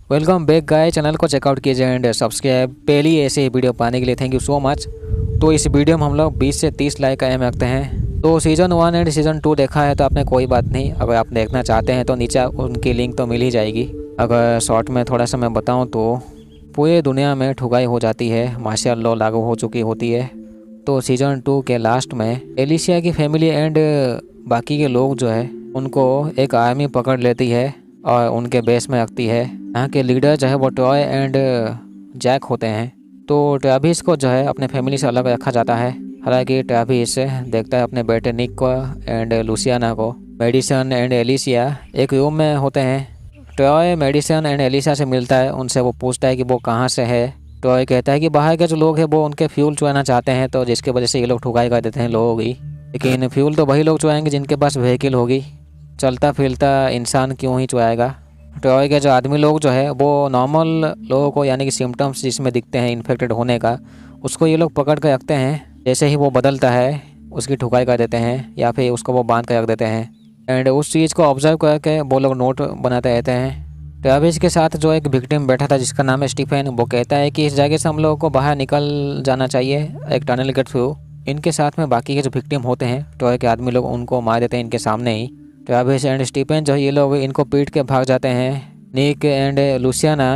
Welcome back गाय, channel को checkout कीजिए and subscribe. पहली ऐसे ही वीडियो पाने के लिए थैंक यू सो मच। तो इस वीडियो में हम लोग 20 से 30 लाइक का एम रखते हैं। तो सीज़न 1 एंड सीज़न 2 देखा है तो आपने कोई बात नहीं, अगर आप देखना चाहते हैं तो नीचे उनकी लिंक तो मिल ही जाएगी। अगर शॉर्ट में थोड़ा सा मैं बताऊँ तो पूरे दुनिया में ठुकाई हो जाती है, मार्शल लॉ लागू हो चुकी होती है। तो सीज़न 2 के लास्ट में एलिसिया की फैमिली एंड बाकी के लोग जो है उनको एक आर्मी पकड़ लेती है और उनके बेस में रखती है। यहाँ के लीडर जो है वो ट्रॉय एंड जैक होते हैं। तो ट्रैविस को जो है अपने फैमिली से अलग रखा जाता है। हालांकि ट्रैविस देखता है अपने बेटे निक को एंड लुसियाना को। मेडिसन एंड एलिसिया एक रूम में होते हैं। ट्रॉय मेडिसन एंड एलिसिया से मिलता है, उनसे वो पूछता है कि वो कहाँ से है। ट्रॉय कहता है कि बाहर के जो लोग हैं वो उनके फ्यूल चुराना चाहते हैं, तो जिसकी वजह से ये लोग ठुकाई कर देते हैं लोगों की। लेकिन फ्यूल तो वही लोग चुराएंगे जिनके पास व्हीकल होगी, चलता फिरता इंसान क्यों ही चुराएगा। ट्रॉय के जो आदमी लोग जो है वो नॉर्मल लोगों को, यानी कि सिम्टम्स जिसमें दिखते हैं इन्फेक्टेड होने का, उसको ये लोग पकड़ कर रखते हैं। जैसे ही वो बदलता है उसकी ठुकाई कर देते हैं या फिर उसको वो बांध कर रख देते हैं एंड उस चीज़ को ऑब्जर्व करके वो लोग नोट बनाते रहते हैं। ट्रैविस के साथ जो एक विक्टिम बैठा था जिसका नाम है स्टीफन, वो कहता है कि इस जगह से हम लोगों को बाहर निकल जाना चाहिए एक टनल के थ्रू। इनके साथ में बाकी के जो विक्टिम होते हैं ट्रॉय के आदमी लोग, उनको मार देते हैं इनके सामने ही। ट्रैविस एंड स्टीफन जो ये लोग इनको पीट के भाग जाते हैं। निक एंड लुसियाना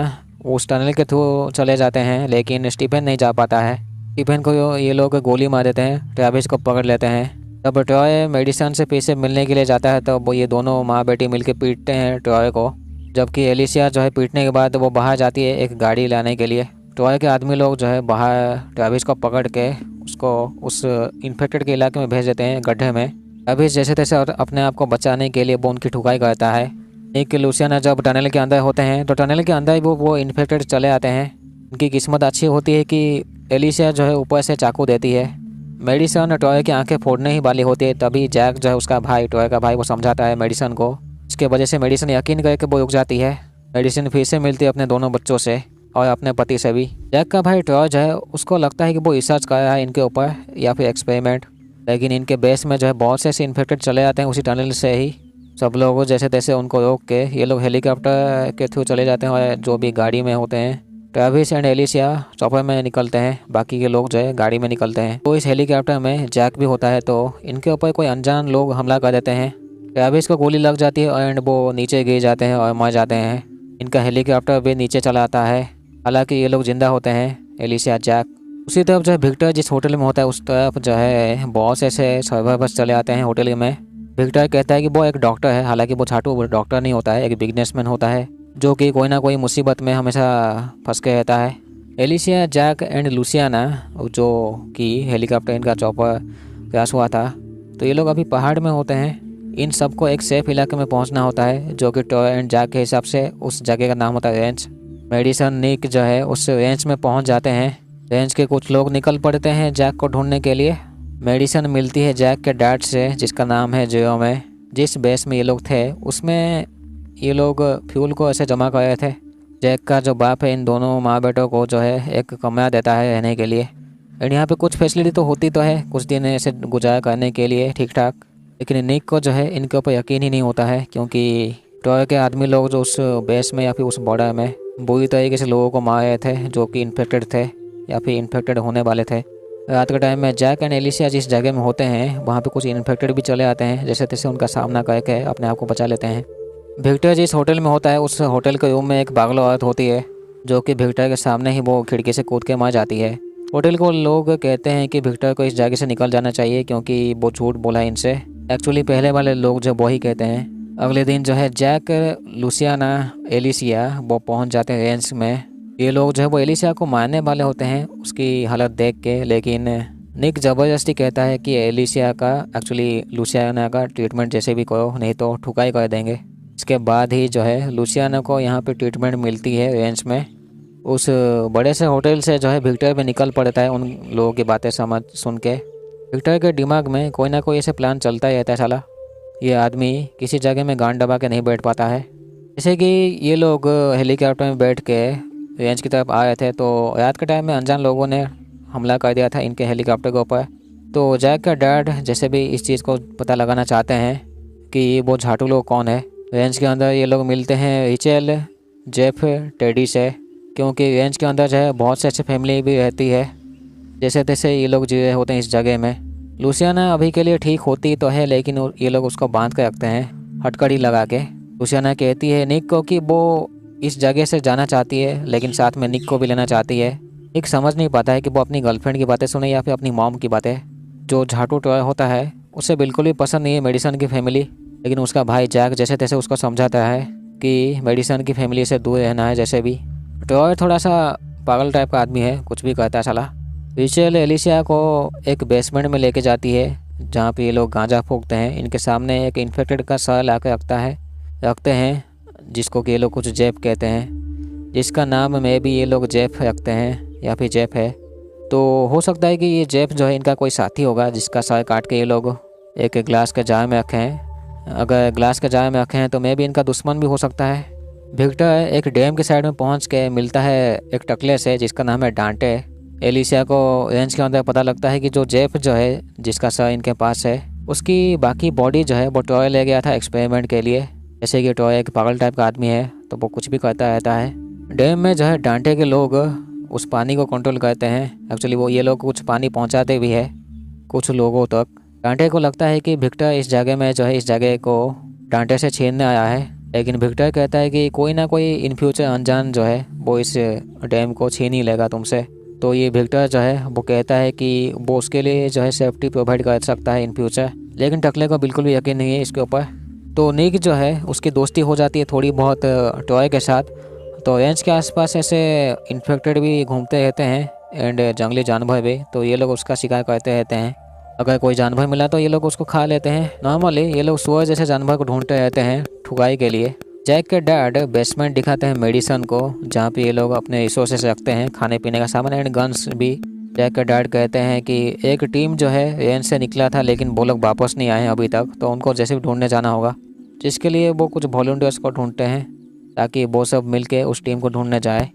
उस टनल के थ्रू चले जाते हैं, लेकिन स्टीफन नहीं जा पाता है। स्टीफन को ये लोग गोली मार देते हैं, ट्रैविस को पकड़ लेते हैं। जब ट्रॉय मेडिसन से फिर से मिलने के लिए जाता है तो वो ये दोनों माँ बेटी मिलकर पीटते हैं ट्रॉय को। जबकि एलिसिया जो है पीटने के बाद वो बाहर जाती है एक गाड़ी लाने के लिए। ट्रॉय के आदमी लोग जो है बाहर ट्रैविस को पकड़ के उसको उस इन्फेक्टेड के इलाके में भेज देते हैं, गड्ढे में। ट्रैविस जैसे तैसे अपने आप को बचाने के लिए वो उनकी ठुकाई करता है। एक लुसियाना जब टनल के अंदर होते हैं तो टनल के अंदर ही वो इन्फेक्टेड चले आते हैं। उनकी किस्मत अच्छी होती है कि एलिसिया जो है ऊपर से चाकू देती है। मेडिसन ट्रॉय की आंखें फोड़ने ही वाली होती है, तभी जैक जो है उसका भाई, ट्रॉय का भाई, वो समझाता है मेडिसन को। इसके वजह से मेडिसन यकीन करके वो रुक जाती है। मेडिसन फिर से मिलती है अपने दोनों बच्चों से और अपने पति से भी। जैक का भाई ट्रॉय जो है उसको लगता है कि वो रिसर्च कर रहा है इनके ऊपर या फिर एक्सपेरिमेंट, लेकिन इनके बेस में जो है बहुत से इन्फेक्टेड चले जाते हैं उसी टनल से ही। सब लोग जैसे तैसे उनको रोक के ये लोग हेलीकॉप्टर के थ्रू चले जाते हैं और जो भी गाड़ी में होते हैं। ट्रैविस एंड एलिसिया चॉपर में निकलते हैं, बाकी के लोग जो है गाड़ी में निकलते हैं। तो इस हेलीकॉप्टर में जैक भी होता है, तो इनके ऊपर कोई अनजान लोग हमला कर देते हैं। ट्रैविस को गोली लग जाती है एंड वो नीचे गिर जाते हैं और मर जाते हैं। इनका हेलीकॉप्टर भी नीचे चला आता है। हालांकि ये लोग जिंदा होते हैं, एलिसिया, जैक। उसी तरफ जो है विक्टर जिस होटल में होता है उस तरफ जो है बहुत से ऐसे सर्वाइवर्स चले आते हैं होटल में। विक्टर कहता है कि वो एक डॉक्टर है, हालांकि वो छाटू डॉक्टर नहीं होता है, एक बिजनेसमैन होता है जो कि कोई ना कोई मुसीबत में हमेशा फंस के रहता है। एलिसिया, जैक एंड लुसियाना, जो कि हेलीकॉप्टर इनका चॉपर क्रैश हुआ था, तो ये लोग अभी पहाड़ में होते हैं। इन सबको एक सेफ इलाके में पहुंचना होता है जो कि ट्रॉय एंड जैक के हिसाब से उस जगह का नाम होता है रेंज। मेडिसन, निक जो है उस रेंज में पहुँच जाते हैं। रेंज के कुछ लोग निकल पड़ते हैं जैक को ढूंढने के लिए। मेडिसन मिलती है जैक के डैड से जिसका नाम है जेरोमे। जिस बेस में ये लोग थे उसमें ये लोग फ्यूल को ऐसे जमा कर रहे थे। जैक का जो बाप है इन दोनों माँ बेटों को जो है एक कमरा देता है रहने के लिए। एंड यहाँ पे कुछ फैसिलिटी तो होती तो है कुछ दिन ऐसे गुजारा करने के लिए ठीक ठाक, लेकिन निक को जो है इनके ऊपर यकीन ही नहीं होता है, क्योंकि ट्रॉय के आदमी लोग जो उस बेस में या फिर उस बॉर्डर में बुरी तरीके से लोगों को मार रहे थे जो कि इन्फेक्टेड थे या फिर इन्फेक्टेड होने वाले थे। रात के टाइम में जैक एंड एलिसिया जिस जगह में होते हैं वहाँ पे कुछ इन्फेक्टेड भी चले आते हैं, जैसे तैसे उनका सामना करके अपने आप को बचा लेते हैं। विक्टर जिस होटल में होता है उस होटल के रूम में एक पागल औरत होती है जो कि विक्टर के सामने ही वो खिड़की से कूद के मर जाती है। होटल को लोग कहते हैं कि विक्टर को इस जगह से निकल जाना चाहिए क्योंकि वो झूठ बोला इनसे। एक्चुअली पहले वाले लोग जो वही कहते हैं। अगले दिन जो है जैक, लुसियाना, एलिसिया वो पहुँच जाते हैं रेंज में। ये लोग जो है वो एलिसिया को मारने वाले होते हैं उसकी हालत देख के, लेकिन निक ज़बरदस्ती कहता है कि एलिसिया का, एक्चुअली लुसियाना का ट्रीटमेंट जैसे भी करो नहीं तो ठुकाई कर देंगे। इसके बाद ही जो है लुसियाना को यहाँ पे ट्रीटमेंट मिलती है रेंज में। उस बड़े से होटल से जो है विक्टर भी निकल पड़ता है उन लोगों की बातें समझ सुन के। विक्टर के दिमाग में कोई ना कोई ऐसे प्लान चलता ही रहता है। साला ये आदमी किसी जगह में गांड दबा के नहीं बैठ पाता है। जैसे कि ये लोग हेलीकॉप्टर में बैठ के रेंज की तरफ आ रहे थे तो रात के टाइम में अनजान लोगों ने हमला कर दिया था इनके हेलीकॉप्टर के ऊपर। तो जैक का डैड जैसे भी इस चीज़ को पता लगाना चाहते हैं कि वो झाटू लोग कौन है। रेंज के अंदर ये लोग मिलते हैं रिचेल, जेफ टेडी से, क्योंकि रेंज के अंदर जो है बहुत से अच्छी फैमिली भी रहती है। जैसे तैसे ये लोग जिए होते हैं इस जगह में। लुसियाना अभी के लिए ठीक होती तो है, लेकिन ये लोग उसको बांध कर रखते हैं हथकड़ी लगा के। लुसियाना कहती है निक को कि वो इस जगह से जाना चाहती है, लेकिन साथ में निक को भी लेना चाहती है। निक समझ नहीं पाता है कि वो अपनी गर्लफ्रेंड की बातें सुने या फिर अपनी मॉम की बातें। जो झाटू टॉय होता है उसे बिल्कुल भी पसंद नहीं है मेडिसन की फैमिली, लेकिन उसका भाई जैक जैसे तैसे उसको समझाता है कि मेडिसन की फैमिली से दूर रहना है। जैसे भी टॉय थोड़ा सा पागल टाइप का आदमी है, कुछ भी कहता है साला। रेचल एलिसिया को एक बेसमेंट में लेके जाती है जहाँ पे ये लोग गांजा फूकते हैं। इनके सामने एक इन्फेक्टेड का सर ला कर रखते हैं जिसको कि ये लोग कुछ जेफ कहते हैं, जिसका नाम में भी ये लोग जेफ रखते हैं या फिर जेफ है। तो हो सकता है कि ये जेफ जो है इनका कोई साथी होगा जिसका सर काट के ये लोग एक ग्लास के जार में रखे हैं। अगर ग्लास के जार में रखे हैं तो मे भी इनका दुश्मन भी हो सकता है। विक्टर एक डैम के साइड में पहुंच के मिलता है एक टकले से जिसका नाम है डांटे। एलिसिया को रेंज के अंदर पता लगता है कि जो जेफ जो है जिसका सर इनके पास है उसकी बाकी बॉडी जो है वो टॉय ले गया था एक्सपेरिमेंट के लिए। जैसे कि टॉय एक पागल टाइप का आदमी है तो वो कुछ भी करता रहता है। डैम में जो है डांटे के लोग उस पानी को कंट्रोल करते हैं। एक्चुअली वो ये लोग कुछ पानी पहुंचाते भी है कुछ लोगों तक। डांटे को लगता है कि विक्टर इस जगह में जो है इस जगह को डांटे से छीनने आया है, लेकिन विक्टर कहता है कि कोई ना कोई इन फ्यूचर अनजान जो है वो इस डैम को छीन ही लेगा तुमसे। तो ये विक्टर जो है वो कहता है कि वो उसके लिए जो है सेफ्टी प्रोवाइड कर सकता है इन फ्यूचर, लेकिन टकले को बिल्कुल भी यकीन नहीं है इसके ऊपर। तो निक जो है उसकी दोस्ती हो जाती है थोड़ी बहुत टॉय के साथ। तो रेंज के आसपास ऐसे इन्फेक्टेड भी घूमते रहते हैं एंड जंगली जानवर भी, तो ये लोग उसका शिकार करते रहते हैं। अगर कोई जानवर मिला तो ये लोग उसको खा लेते हैं। नॉर्मली ये लोग सुअर जैसे जानवर को ढूंढते रहते हैं ठुकाई के लिए। जैक के डैड बेसमेंट दिखाते हैं मेडिसन को जहाँ पे ये लोग अपने रिसोर्सेस रखते हैं, खाने पीने का सामान एंड गन्स भी। जैक के डैड कहते हैं कि एक टीम जो है रेंज से निकला था लेकिन वो लोग वापस नहीं आए हैं अभी तक, तो उनको जैसे भी ढूंढने जाना होगा, जिसके लिए वो कुछ वॉलंटियर्स को ढूंढते हैं ताकि वो सब मिलके उस टीम को ढूंढने जाए।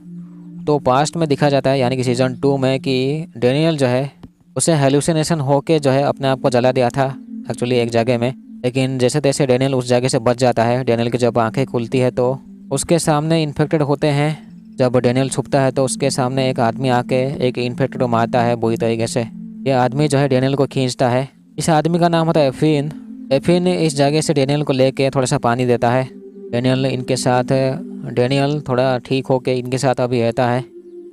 तो पास्ट में दिखा जाता है यानी कि सीज़न 2 में कि डेनियल जो है उसे हेलुसिनेशन होके जो है अपने आप को जला दिया था एक्चुअली एक जगह में, लेकिन जैसे तैसे डेनियल उस जगह से बच जाता है। डेनियल की जब आंखें खुलती है तो उसके सामने इन्फेक्टेड होते हैं। जब डेनियल छुपता है तो उसके सामने एक आदमी आके एक इन्फेक्टेड को मारता है बुरी तरीके से। ये आदमी जो है डेनियल को खींचता है। इस आदमी का नाम होता है एफिन। एफिन इस जगह से डेनियल को लेके थोड़ा सा पानी देता है। डेनियल थोड़ा ठीक होके इनके साथ अभी रहता है।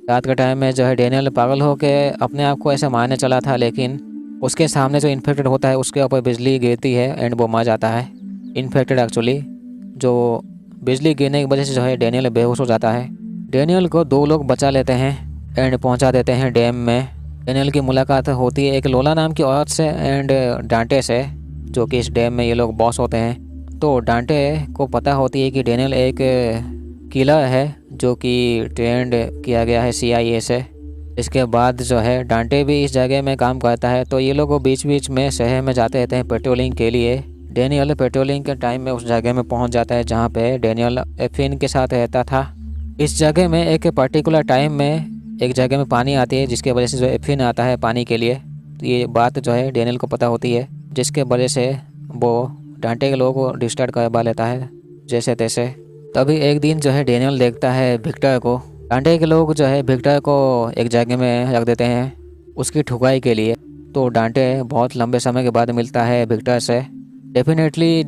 रात के टाइम में जो है डेनियल पागल होके अपने आप को ऐसे मारने चला था, लेकिन उसके सामने जो इन्फेक्टेड होता है उसके ऊपर बिजली गिरती है एंड वो मर जाता है। इन्फेक्टेड एक्चुअली जो बिजली गिरने की वजह से जो है डेनियल बेहोश हो जाता है। डेनियल को 2 लोग बचा लेते हैं एंड पहुंचा देते हैं डैम में। डेनियल की मुलाकात होती है एक लोला नाम की औरत से एंड डांटे से, जो कि इस डैम में ये लोग बॉस होते हैं। तो डांटे को पता होती है कि डेनियल एक किलर है जो कि ट्रेंड किया गया है CIA से। इसके बाद जो है डांटे भी इस जगह में काम करता है। तो ये लोग बीच बीच में शहर में जाते रहते हैं पेट्रोलिंग के लिए। डेनियल पेट्रोलिंग के टाइम में उस जगह में पहुंच जाता है जहां पे डेनियल एफिन के साथ रहता था। इस जगह में एक पर्टिकुलर टाइम में एक जगह में पानी आती है जिसके वजह से जो एफिन आता है पानी के लिए। तो ये बात जो है डेनियल को पता होती है, जिसके वजह से वो डांटे के लोगों को डिस्टर्ब करवा लेता है जैसे तैसे। तभी एक दिन जो है डेनियल देखता है विक्टर को। डांटे के लोग जो है विक्टर को एक जगह में रख देते हैं उसकी ठुकाई के लिए। तो डांटे बहुत लंबे समय के बाद मिलता है विक्टर से। डेफिनेटली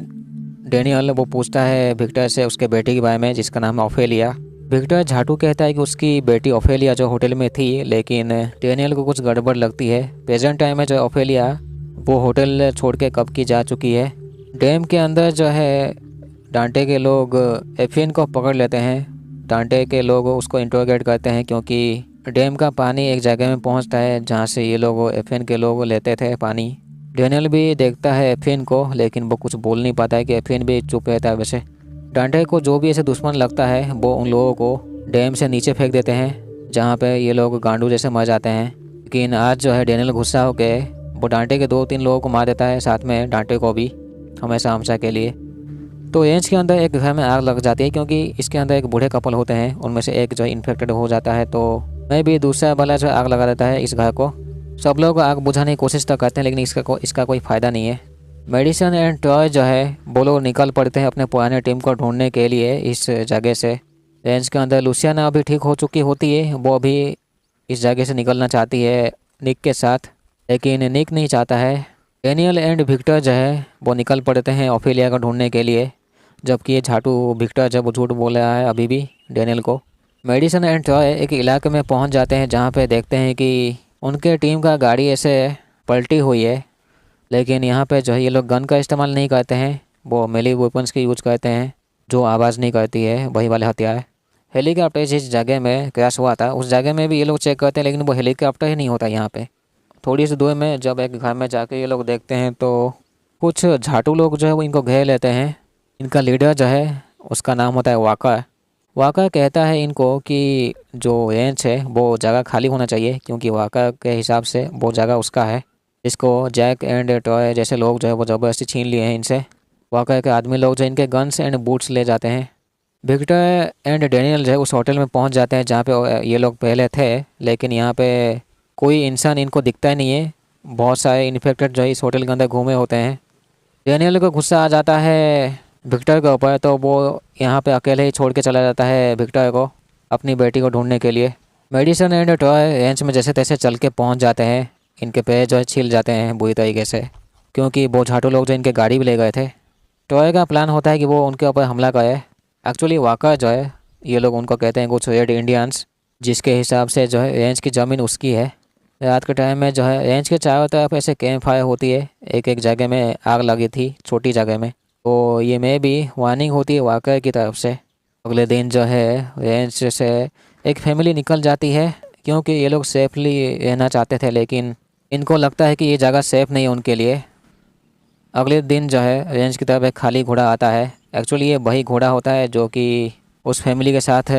डेनियल वो पूछता है विक्टर से उसके बेटे के बारे में जिसका नाम है ओफेलिया। विक्टर झाटू कहता है कि उसकी बेटी ओफेलिया जो होटल में थी, लेकिन डेनियल को कुछ गड़बड़ लगती है। प्रेजेंट टाइम में जो ओफेलिया वो होटल छोड़ के कब की जा चुकी है। डैम के अंदर जो है डांटे के लोग एफिन को पकड़ लेते हैं। डांटे के लोग उसको इंटरोगेट करते हैं क्योंकि डैम का पानी एक जगह में पहुंचता है जहां से ये लोग एफिन के लोग लेते थे पानी। डेनियल भी देखता है एफिन को, लेकिन वो कुछ बोल नहीं पाता है कि एफिन भी चुप रहता है। वैसे डांटे को जो भी ऐसे दुश्मन लगता है वो उन लोगों को डैम से नीचे फेंक देते हैं जहाँ पे ये लोग गांडू जैसे मर जाते हैं। लेकिन आज जो है डेनियल गुस्सा होकर वो डांटे के 2-3 लोगों को मार देता है, साथ में डांटे को भी हमेशा हमेशा के लिए। तो रेंज के अंदर एक घर में आग लग जाती है क्योंकि इसके अंदर एक बूढ़े कपल होते हैं, उनमें से एक जो इन्फेक्टेड हो जाता है। तो मैं भी दूसरा वाला जो आग लगा देता है इस घर को। सब लोग आग बुझाने की कोशिश तो करते हैं लेकिन इसका कोई फ़ायदा नहीं है। मेडिसन एंड टॉय जो है वो लोग निकल पड़ते हैं अपने पुराने टीम को ढूंढने के लिए इस जगह से। रेंज के अंदर लुसियाना अभी ठीक हो चुकी होती है, वो अभी इस जगह से निकलना चाहती है निक के साथ, लेकिन निक नहीं चाहता है। डेनियल एंड विक्टर जो है वो निकल पड़ते हैं ओफेलिया को ढूंढने के लिए, जबकि ये झाटू विक्टर जब झूठ बोल रहा है अभी भी डेनियल को। मेडिसन एंड ट्रॉय एक इलाके में पहुंच जाते हैं जहां पे देखते हैं कि उनके टीम का गाड़ी ऐसे पलटी हुई है, लेकिन यहाँ पे जो है ये लोग गन का इस्तेमाल नहीं करते हैं, वो मेली वेपन्स की यूज करते हैं जो आवाज़ नहीं करती है, वही वाले हथियार। हेलीकॉप्टर जिस जगह में क्रैश हुआ था उस जगह में भी ये लोग चेक करते हैं, लेकिन वो हेलीकॉप्टर ही नहीं होता यहाँ पे। थोड़ी सी दूर में जब एक घर में जाके ये लोग देखते हैं तो कुछ झाटू लोग जो है वो इनको घेर लेते हैं। इनका लीडर जो है उसका नाम होता है वाकर। वाकर कहता है इनको कि जो रेंच है वो जगह खाली होना चाहिए, क्योंकि वाकर के हिसाब से वो जगह उसका है, इसको जैक एंड टॉय जैसे लोग जो है वो ज़बरदस्ती छीन लिए हैं इनसे। वाकर के आदमी लोग जो इनके गन्स एंड बूट्स ले जाते हैं। विक्टर एंड डेनियल जो है उस होटल में पहुंच जाते हैं जहाँ पे ये लोग पहले थे, लेकिन यहाँ पे कोई इंसान इनको दिखता ही नहीं है। बहुत सारे इन्फेक्टेड जो है इस होटल के अंदर घूमे होते हैं। डेनियल को गुस्सा आ जाता है विक्टर के ऊपर, तो वो यहाँ पे अकेले ही छोड़ के चला जाता है विक्टर को अपनी बेटी को ढूंढने के लिए। मेडिसन एंड टॉय रेंच में जैसे तैसे चल के पहुँच जाते हैं। इनके पैर जो है छिल जाते हैं बुरी तरीके से, क्योंकि वो झाटू लोग जो इनके गाड़ी भी ले गए थे। टॉय का प्लान होता है कि वो उनके ऊपर हमला करे। एक्चुअली वाकर जो है ये लोग उनको कहते हैं कुछ रेड इंडियंस, जिसके हिसाब से जो है रेंज की ज़मीन उसकी है। रात के टाइम में जो है रेंज के चारों तरफ ऐसे कैंप फायर होती है, एक एक जगह में आग लगी थी छोटी जगह में, तो ये में भी वार्निंग होती है वाकर की तरफ से। अगले दिन जो है रेंज से एक फैमिली निकल जाती है, क्योंकि ये लोग सेफली रहना चाहते थे, लेकिन इनको लगता है कि ये जगह सेफ़ नहीं है उनके लिए। अगले दिन जो है रेंज की तरफ एक खाली घोड़ा आता है। एक्चुअली ये वही घोड़ा होता है जो कि उस फैमिली के साथ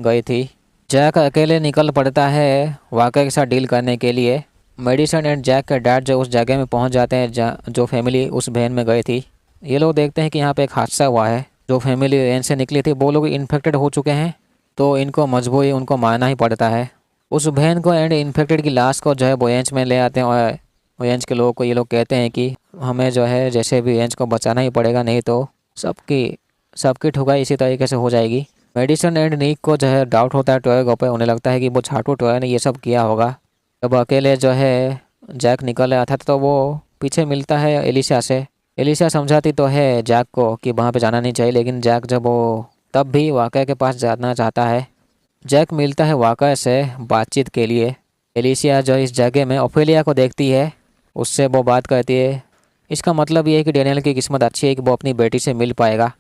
गई थी। जैक अकेले निकल पड़ता है वाकर के साथ डील करने के लिए। मेडिसन एंड जैक के डैड जो उस जगह में पहुंच जाते हैं जो फैमिली उस वैन में गई थी। ये लोग देखते हैं कि यहाँ पे एक हादसा हुआ है। जो फैमिली रेंज से निकली थी वो लोग इन्फेक्टेड हो चुके हैं, तो इनको मजबूरी उनको मारना ही पड़ता है। उस वैन को एंड इन्फेक्टेड की लाश को जो है वो रेंज में ले आते हैं, और रेंज के लोगों को ये लोग कहते हैं कि हमें जो है जैसे भी रेंज को बचाना ही पड़ेगा, नहीं तो सबकी ठुकाई इसी तरीके से हो जाएगी। मेडिसन एंड निक को जो है डाउट होता है टॉय के ऊपर। उन्हें लगता है कि वो झाटू टॉय ने ये सब किया होगा। जब अकेले जो है जैक निकल रहा था तो वो पीछे मिलता है एलिशा से। एलिशा समझाती तो है जैक को कि वहाँ पे जाना नहीं चाहिए, लेकिन जैक जब वो तब भी वाकर के पास जाना चाहता है। जैक मिलता है वाकर से बातचीत के लिए। एलिशा जो इस जगह में ओफेलिया को देखती है, उससे वो बात करती है। इसका मतलब ये है कि डेनियल की किस्मत अच्छी है कि वो अपनी बेटी से मिल पाएगा।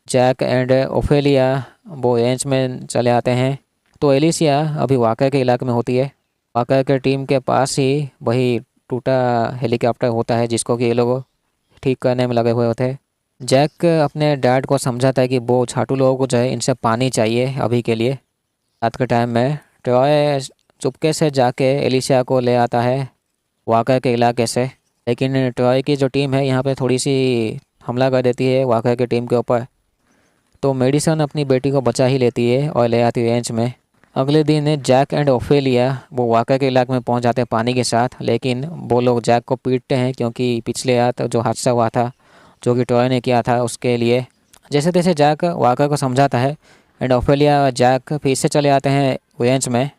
जैक एंड ओफेलिया वो रेंज में चले आते हैं, तो एलिशिया अभी वाकर के इलाके में होती है। वाकर के टीम के पास ही वही टूटा हेलीकॉप्टर होता है जिसको कि ये लोग ठीक करने में लगे हुए होते हैं। जैक अपने डैड को समझाता है कि वो झाटू लोगों को जो है इनसे पानी चाहिए अभी के लिए। रात के टाइम में टॉय चुपके से जाके एलिशिया को ले आता है वाकर के इलाके से, लेकिन टॉय की जो टीम है यहाँ पे थोड़ी सी हमला कर देती है वाकर की टीम के ऊपर। तो मेडिसन अपनी बेटी को बचा ही लेती है और ले आती है रेंज में। अगले दिन जैक एंड ओफेलिया वो वाकर के इलाके में पहुंच जाते हैं पानी के साथ, लेकिन वो लोग जैक को पीटते हैं, क्योंकि पिछले रात जो हादसा हुआ था जो कि टॉय ने किया था उसके लिए। जैसे तैसे जैक वाकर को समझाता है एंड ओफेलिया जैक फिर से चले आते हैं रेंज में।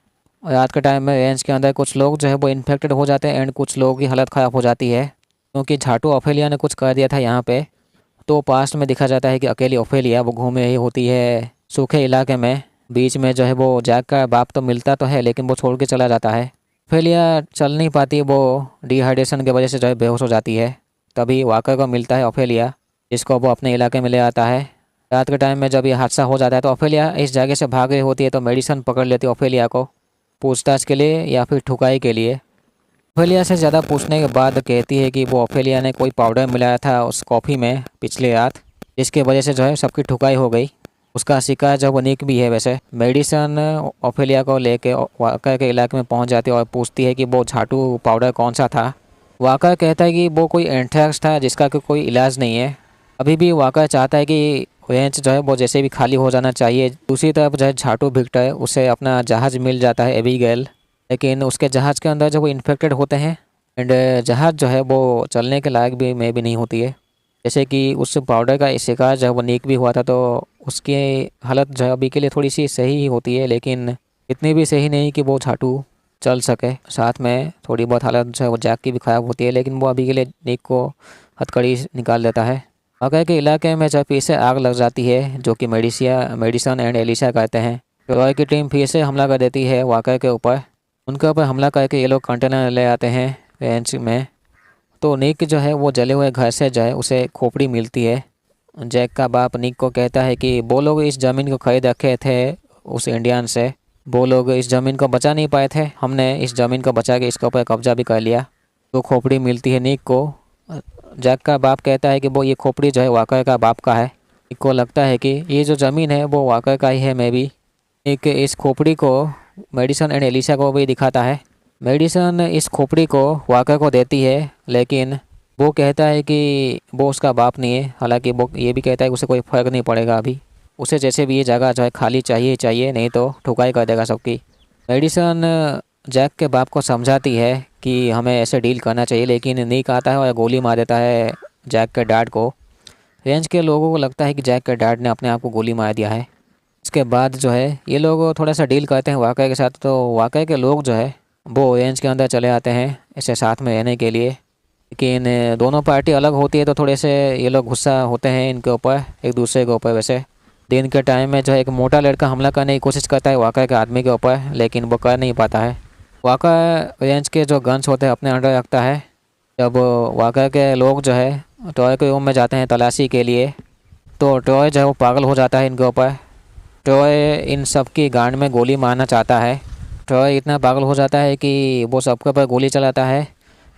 रात के टाइम में रेंज के अंदर कुछ लोग जो है वो इन्फेक्टेड हो जाते हैं एंड कुछ लोगों की हालत ख़राब हो जाती है, क्योंकि झाटू ओफेलिया ने कुछ कर दिया था यहाँ पे। तो पास्ट में दिखा जाता है कि अकेली ओफेलिया वो घूमे ही होती है सूखे इलाके में। बीच में जो है वो जैक का बाप तो मिलता तो है, लेकिन वो छोड़ के चला जाता है। ओफेलिया चल नहीं पाती, वो डिहाइड्रेशन की वजह से जो है बेहोश हो जाती है। तभी वाकर को मिलता है ओफेलिया, जिसको वो अपने इलाके में ले आता है। रात के टाइम में जब ये हादसा हो जाता है तो ओफेलिया इस जगह से भाग रही होती है, तो मेडिसन पकड़ लेती है ओफेलिया को पूछताछ के लिए या फिर ठुकाई के लिए। ओफेलिया से ज़्यादा पूछने के बाद कहती है कि वो ओफेलिया ने कोई पाउडर मिलाया था उस कॉफ़ी में पिछले रात, जिसकी वजह से जो है सबकी ठुकाई हो गई। उसका शिकार जो वो निक भी है। वैसे मेडिसन ओफेलिया को लेके वाकर के इलाके में पहुंच जाती है और पूछती है कि वो झाटू पाउडर कौन सा था। वाकर कहता है कि वो कोई एंथ्रेक्स था जिसका कोई इलाज नहीं है। अभी भी वाकर चाहता है कि रेंज जो है वो जैसे भी खाली हो जाना चाहिए। दूसरी तरफ जो है झाटू विक्टर उसे अपना जहाज़ मिल जाता है एबिगेल, लेकिन उसके जहाज़ के अंदर जो वो इन्फेक्टेड होते हैं एंड जहाज़ जो है वो चलने के लायक भी नहीं होती है। जैसे कि उस पाउडर का शिकार जब निक भी हुआ था तो उसकी हालत जो है अभी के लिए थोड़ी सी सही ही होती है, लेकिन इतनी भी सही नहीं कि वो झाटू चल सके। साथ में थोड़ी बहुत हालत जो है वो जैक की भी ख़राब होती है, लेकिन वो अभी के लिए निक को हथकड़ी निकाल देता है। वाकई के इलाके में जब फिर से आग लग जाती है, जो कि मेडिसन एंड एलिशा कहते हैं, तो रॉय की टीम फिर से हमला कर देती है वाकई के ऊपर। उनके ऊपर हमला करके ये लोग कंटेनर ले आते हैं रेंच में। तो निक जो है वो जले हुए घर से जो है उसे खोपड़ी मिलती है। जैक का बाप निक को कहता है कि वो लोग इस ज़मीन को खरीद रखे थे उस इंडियन से, वो लोग इस ज़मीन को बचा नहीं पाए थे, हमने इस ज़मीन को बचा के इसके ऊपर कब्जा भी कर लिया। तो खोपड़ी मिलती है निक को। जैक का बाप कहता है कि वो ये खोपड़ी जो है वाकर का बाप का है। निक को लगता है कि ये जो ज़मीन है वो वाकर का ही है। मे भी निक इस खोपड़ी को मेडिसन एंड एलिशा को भी दिखाता है। मेडिसन इस खोपड़ी को वाकर को देती है, लेकिन वो कहता है कि वो उसका बाप नहीं है। हालांकि वो ये भी कहता है कि उसे कोई फ़र्क नहीं पड़ेगा अभी, उसे जैसे भी ये जगह जो है खाली चाहिए, नहीं तो ठुकाई कर देगा सबकी। मेडिसन जैक के बाप को समझाती है कि हमें ऐसे डील करना चाहिए, लेकिन निक आता है और गोली मार देता है जैक के डैड को। रेंज के लोगों को लगता है कि जैक के डैड ने अपने आप को गोली मार दिया है। इसके बाद जो है ये लोग थोड़ा सा डील करते हैं वाकई के साथ। तो वाकई के लोग जो है वो रेंज के अंदर चले आते हैं इसे साथ में रहने के लिए, लेकिन दोनों पार्टी अलग होती है तो थोड़े से ये लोग गुस्सा होते हैं इनके ऊपर, एक दूसरे के ऊपर। वैसे दिन के टाइम में जो है एक मोटा लड़का हमला करने की कोशिश करता है वाकई के आदमी के ऊपर, लेकिन वो कर नहीं पाता है। वाकई रेंज के जो गन्स होते हैं अपने अंडर रखता है। जब वाकई के लोग जो है टॉय के रूम में जाते हैं तलाशी के लिए, तो टॉय जो है वो पागल हो जाता है इनके ऊपर। टॉय इन सब की गांड में गोली मारना चाहता है। टॉय इतना पागल हो जाता है कि वो सबके ऊपर गोली चलाता है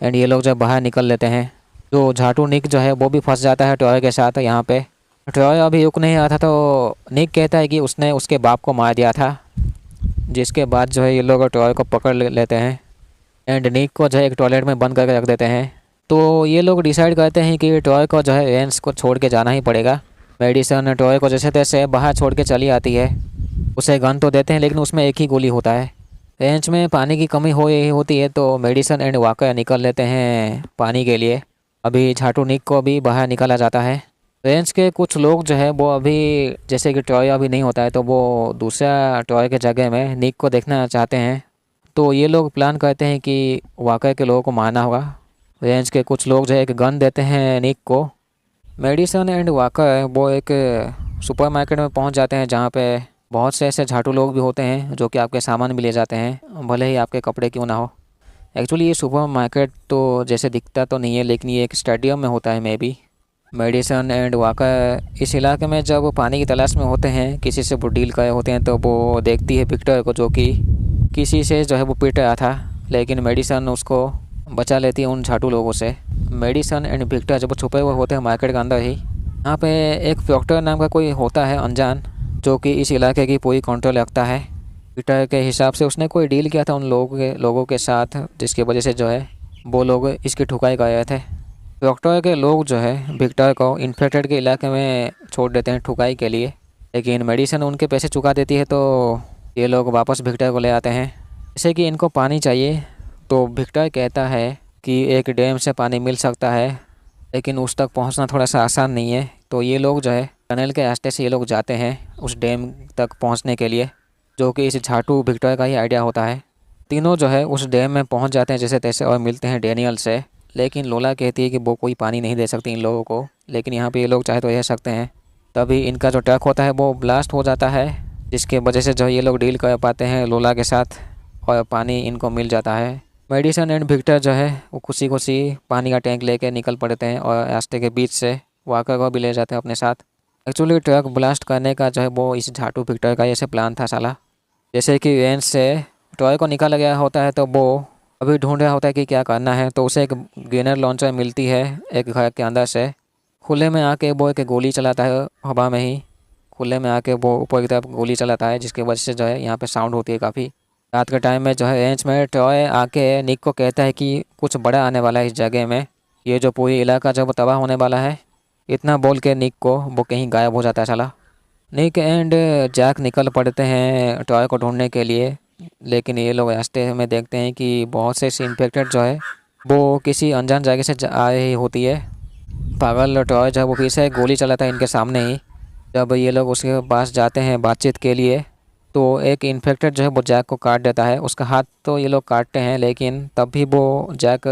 एंड ये लोग जब बाहर निकल लेते हैं तो झाटू निक जो है वो भी फंस जाता है टॉय के साथ यहाँ पे। टॉय अभी रुक नहीं रहा था तो निक कहता है कि उसने उसके बाप को मार दिया था, जिसके बाद जो है ये लोग टॉय को पकड़ लेते हैं एंड निक को जो है एक टॉयलेट में बंद करके रख देते हैं। तो ये लोग डिसाइड करते हैं कि टॉय को जो है रेंस को छोड़ के जाना ही पड़ेगा। मेडिसन टॉय को जैसे तैसे बाहर छोड़ के चली आती है। उसे गन तो देते हैं लेकिन उसमें एक ही गोली होता है। रेंच में पानी की कमी हो रही होती है तो मेडिसन एंड वाकर निकल लेते हैं पानी के लिए। अभी झाटू निक को भी बाहर निकाला जाता है। रेंच के कुछ लोग जो है वो अभी जैसे कि टॉय अभी नहीं होता है तो वो दूसरा टॉय के जगह में निक को देखना चाहते हैं। तो ये लोग प्लान करते हैं कि वाकर के लोगों को मारना होगा। रेंच के कुछ लोग जो है एक गन देते हैं निक को। मेडिसन एंड वाकर वो एक सुपरमार्केट में पहुंच जाते हैं जहां पे बहुत से ऐसे झाटू लोग भी होते हैं जो कि आपके सामान भी ले जाते हैं, भले ही आपके कपड़े क्यों ना हो। एक्चुअली ये सुपरमार्केट तो जैसे दिखता तो नहीं है, लेकिन ये एक स्टेडियम में होता है maybe. Madison and Walker इस इलाके में जब पानी की तलाश में होते हैं, किसी से वो डील करे होते हैं, तो वो देखती है विक्टर को जो कि किसी से जो है वो पीट रहा था, लेकिन मेडिसन उसको बचा लेती है उन झाटू लोगों से। मेडिसन एंड विक्टर जब छुपे हुए होते हैं मार्केट के अंदर ही, यहाँ पे एक विक्टर नाम का कोई होता है अनजान, जो कि इस इलाके की पूरी कंट्रोल रखता है। विक्टर के हिसाब से उसने कोई डील किया था उन लोगों के साथ, जिसकी वजह से जो है वो लोग इसकी ठुकाई कर रहे थे। विक्टर के लोग जो है विक्टर को इन्फेक्टेड के इलाके में छोड़ देते हैं ठुकाई के लिए, लेकिन मेडिसन उनके पैसे चुका देती है तो ये लोग वापस विक्टर को ले आते हैं। जैसे कि इनको पानी चाहिए तो विक्टर कहता है कि एक डैम से पानी मिल सकता है, लेकिन उस तक पहुंचना थोड़ा सा आसान नहीं है। तो ये लोग जो है टनल के रास्ते से ये लोग जाते हैं उस डैम तक पहुंचने के लिए, जो कि इस झाटू विक्टर का ही आइडिया होता है। तीनों जो है उस डैम में पहुंच जाते हैं जैसे तैसे और मिलते हैं डैनियल से, लेकिन लोला कहती है कि वो कोई पानी नहीं दे सकती इन लोगों को, लेकिन यहाँ पे ये लोग चाहे तो रह सकते हैं। तभी इनका जो ट्रक होता है वो ब्लास्ट हो जाता है, जिसके वजह से जो ये लोग डील कर पाते हैं लोला के साथ और पानी इनको मिल जाता है। मेडिसन एंड विक्टर जो है वो खुशी खुशी पानी का टैंक लेके निकल पड़ते हैं और रास्ते के बीच से वाकर को भी ले जाते हैं अपने साथ। एक्चुअली ट्रक ब्लास्ट करने का जो है वो इस झाटू विक्टर का ऐसे प्लान था साला। जैसे कि रेंज से टॉय को निकाला गया होता है तो वो अभी ढूंढ रहा होता है कि क्या करना है, तो उसे एक ग्रेनेड लॉन्चर मिलती है एक घर के अंदर से। खुले में आके वो एक गोली चलाता है, हवा में ही खुले में आके वो ऊपर की तरफ गोली चलाता है, जिसकी वजह से जो है यहाँ पे साउंड होती है काफ़ी। रात के टाइम में जो है रेंज में टॉय आके निक को कहता है कि कुछ बड़ा आने वाला है इस जगह में, ये जो पूरी इलाका जो वो तबाह होने वाला है। इतना बोल के निक को वो कहीं गायब हो जाता है साला। निक एंड जैक निकल पड़ते हैं टॉय को ढूंढने के लिए, लेकिन ये लोग रास्ते में देखते हैं कि बहुत से इन्फेक्टेड जो है वो किसी अनजान जगह से आ रही होती है। पागल टॉय जो है वो फिर से गोली चलाता है इनके सामने ही। जब ये लोग उसके पास जाते हैं बातचीत के लिए तो एक इन्फेक्टेड जो है वो जैक को काट देता है। उसका हाथ तो ये लोग काटते हैं लेकिन तब भी वो जैक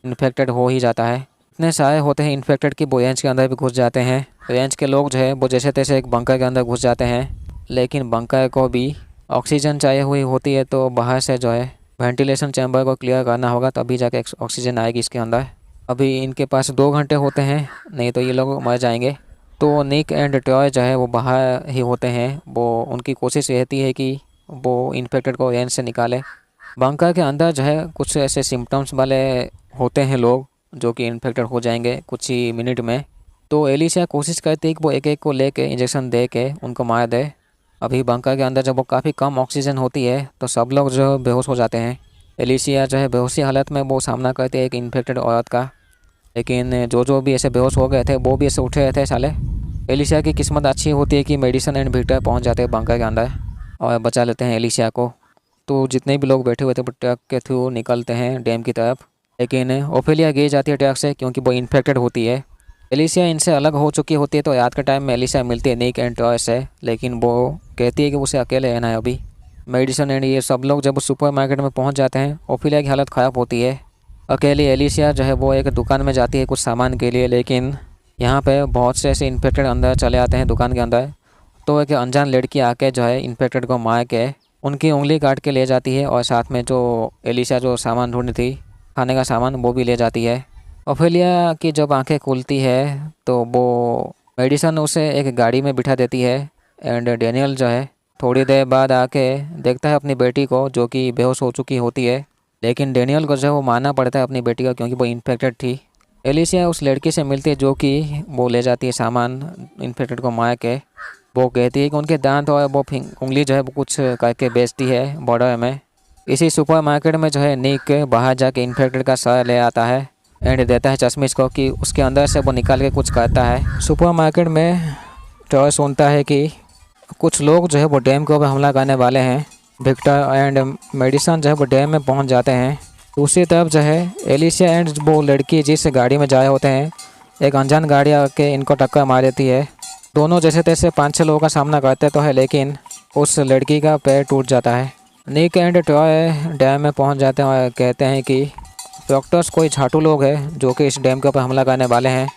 इन्फेक्टेड हो ही जाता है। इतने सारे होते हैं इन्फेक्टेड कि वो रेंज के अंदर भी घुस जाते हैं। रेंज के लोग जो है वो जैसे तैसे एक बंकर के अंदर घुस जाते हैं, लेकिन बंकर को भी ऑक्सीजन चाहिए हुई होती है तो बाहर से जो है वेंटिलेशन चैम्बर को क्लियर करना होगा, तभी जाके ऑक्सीजन आएगी इसके अंदर। अभी इनके पास 2 घंटे होते हैं, नहीं तो ये लोग मर जाएंगे। तो निक एंड टॉय जो है वो बाहर ही होते हैं। वो उनकी कोशिश रहती है कि वो इन्फेक्टेड को रेंज से निकाले। बंकर के अंदर जो है कुछ ऐसे सिम्टम्स वाले होते हैं लोग जो कि इन्फेक्टेड हो जाएंगे कुछ ही मिनट में। तो एलिसिया कोशिश करती है कि वो एक एक को लेके इंजेक्शन दे के उनको मार दे। अभी बंकर के अंदर जब वो काफ़ी कम ऑक्सीजन होती है तो सब लोग जो बेहोश हो जाते हैं। एलिसिया जो है बेहोशी हालत में वो सामना करती है एक इन्फेक्टेड औरत का, लेकिन जो भी ऐसे बेहोश हो गए थे वो भी ऐसे उठे रहे थे साले। एलिसिया की किस्मत अच्छी होती है कि मेडिसन एंड विक्टर पहुंच जाते हैं बंकर के अंदर और बचा लेते हैं एलिसिया को। तो जितने भी लोग बैठे हुए थे वो ट्रक के थ्रू निकलते हैं डैम की तरफ, लेकिन ओफेलिया गिर जाती है ट्रक से क्योंकि वो इन्फेक्टेड होती है। एलिसिया इनसे अलग हो चुकी होती है तो रात के टाइम में एलिसिया मिलती है निक एंड टॉय से, लेकिन वो कहती है कि उसे अकेले रहना है अभी। मेडिसन एंड ये सब लोग जब सुपरमार्केट में पहुंच जाते हैं ओफेलिया की हालत ख़राब होती है। अकेली एलिसिया जो है वो एक दुकान में जाती है कुछ सामान के लिए, लेकिन यहाँ पे बहुत से ऐसे इन्फेक्टेड अंदर चले आते हैं दुकान के अंदर। तो एक अनजान लड़की आके जो है इन्फेक्टेड को मार के उनकी उंगली काट के ले जाती है और साथ में जो एलिसिया जो सामान ढूंढी थी खाने का सामान वो भी ले जाती है। ओफेलिया की जब आंखें खुलती है तो वो मेडिसन उसे एक गाड़ी में बिठा देती है एंड डैनियल जो है थोड़ी देर बाद आके देखता है अपनी बेटी को जो कि बेहोश हो चुकी होती है, लेकिन डैनियल को जो है वो मारना पड़ता है अपनी बेटी का क्योंकि वो इन्फेक्टेड थी। एलिसिया उस लड़की से मिलती है जो कि वो ले जाती है सामान इन्फेक्टेड को मार के। वो कहती है कि उनके दांत और वो उंगली जो है वो कुछ करके बेचती है बॉर्डर में। इसी सुपरमार्केट में जो है निक बाहर जाके इन्फेक्टेड का सर ले आता है एंड देता है चश्मिश को कि उसके अंदर से वो निकाल के कुछ करता है। सुपरमार्केट में टॉय सुनता है कि कुछ लोग जो है वो डैम के ऊपर हमला करने वाले हैं। विक्टर एंड मेडिसन जो है वो डैम में पहुंच जाते हैं। दूसरी तरफ जो है एलिसिया एंड वो लड़की जिस गाड़ी में जाए होते हैं एक अनजान गाड़ी आके इनको टक्कर मार देती है। दोनों जैसे तैसे 5-6 लोगों का सामना करते तो है, लेकिन उस लड़की का पैर टूट जाता है। निक एंड टॉय डैम में पहुंच जाते हैं और कहते हैं कि डॉक्टर्स कोई झाटू लोग हैं जो कि इस डैम के ऊपर हमला करने वाले हैं।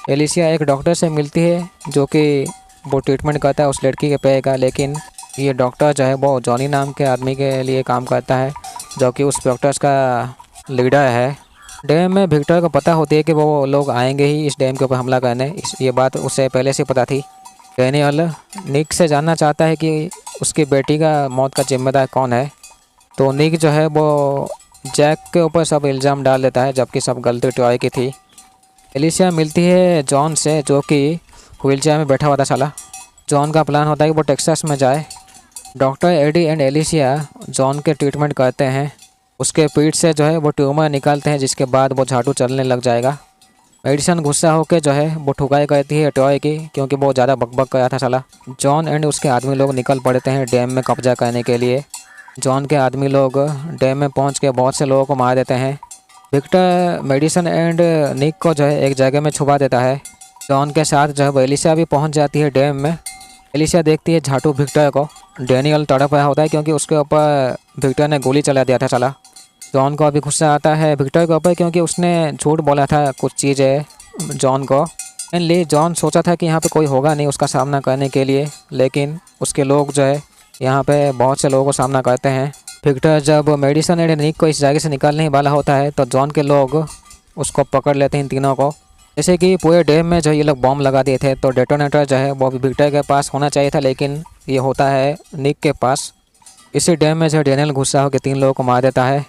एलिसिया एक डॉक्टर से मिलती है जो कि वो ट्रीटमेंट करता है उस लड़की के पैर का, लेकिन ये डॉक्टर जो है वो जॉनी नाम के आदमी के लिए काम करता है जो कि उस डॉक्टर्स का लीडर है। डैम में विक्टर को पता होती है कि वो लोग आएंगे ही इस डैम के ऊपर हमला करने, ये बात उसे पहले से पता थी। डैनियल निक से जानना चाहता है कि उसकी बेटी का मौत का जिम्मेदार कौन है। तो निक जो है वो जैक के ऊपर सब इल्ज़ाम डाल देता है जबकि सब गलती टॉय की थी। एलिसिया मिलती है जॉन से जो कि व्हीलचेयर में बैठा हुआ था साला। जॉन का प्लान होता है कि वो टेक्सास में जाए। Doctor Eddie and Alicia John के ट्रीटमेंट करते हैं। उसके पीठ से जो है वो ट्यूमर निकालते हैं जिसके बाद वो झाड़ू चलने लग जाएगा। मेडिसन गुस्सा होकर जो है वो ठुकाई करती है टॉय की क्योंकि वो ज़्यादा बकबक कर रहा था साला। जॉन एंड उसके आदमी लोग निकल पड़ते हैं डैम में कब्जा करने के लिए। जॉन के आदमी लोग डैम में पहुंच के बहुत से लोगों को मार देते हैं। विक्टर मेडिसन एंड निक को जो है एक जगह में छुपा देता है। जॉन के साथ जो है वो एलिसिया भी पहुंच जाती है डैम में। एलिसिया देखती है झाटू विक्टर को। डैनियल तड़प रहा होता है क्योंकि उसके ऊपर विक्टर ने गोली चला दिया था साला। जॉन को अभी गुस्सा आता है विक्टर के ऊपर क्योंकि उसने झूठ बोला था कुछ चीज़ें जॉन को। मेनली जॉन सोचा था कि यहाँ पे कोई होगा नहीं उसका सामना करने के लिए, लेकिन उसके लोग जो है यहाँ पे बहुत से लोगों को सामना करते हैं। विक्टर जब मेडिसन एंड निक को इस जगह से निकालने ही वाला होता है तो जॉन के लोग उसको पकड़ लेते हैं इन तीनों को। जैसे कि पूरे डैम में जो ये लोग बॉम्ब लगा दिए थे तो डेटोनेटर जो है वो विक्टर के पास होना चाहिए था, लेकिन ये होता है निक के पास। इसी डैम में जो डैनियल गुस्सा होकर 3 लोगों को मार देता है।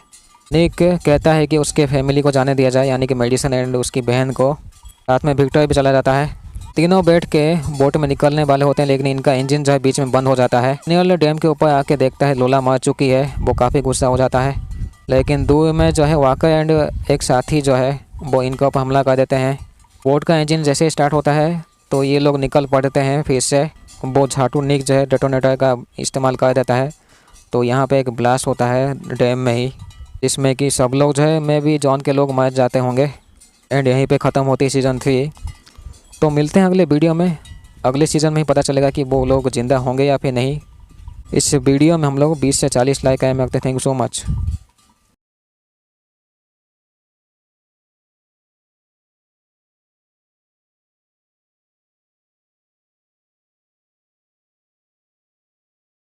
निक कहता है कि उसके फैमिली को जाने दिया जाए, यानी कि मेडिसन एंड उसकी बहन को। साथ में विक्टर भी चला जाता है। तीनों बैठ के बोट में निकलने वाले होते हैं, लेकिन इनका इंजन जो है बीच में बंद हो जाता है। डैनियल डैम के ऊपर आके देखता है लोला मर चुकी है। वो काफ़ी गुस्सा हो जाता है, लेकिन दूर में जो है वाकर एंड एक साथी जो है वो इनके ऊपर हमला कर देते हैं। बोट का इंजन जैसे ही स्टार्ट होता है तो ये लोग निकल पड़ते हैं फिर से। वो झाटू निक जो है डेटोनेटर का इस्तेमाल कर देता है। तो यहाँ पे एक ब्लास्ट होता है डैम में ही, जिसमें कि सब लोग जो है मैं भी जॉन के लोग मर जाते होंगे। एंड यहीं पे ख़त्म होती है सीज़न 3। तो मिलते हैं अगले वीडियो में। अगले सीज़न में ही पता चलेगा कि वो लोग ज़िंदा होंगे या फिर नहीं। इस वीडियो में हम लोग 20 से 40 लाइक आए। मैं थैंक यू सो मच।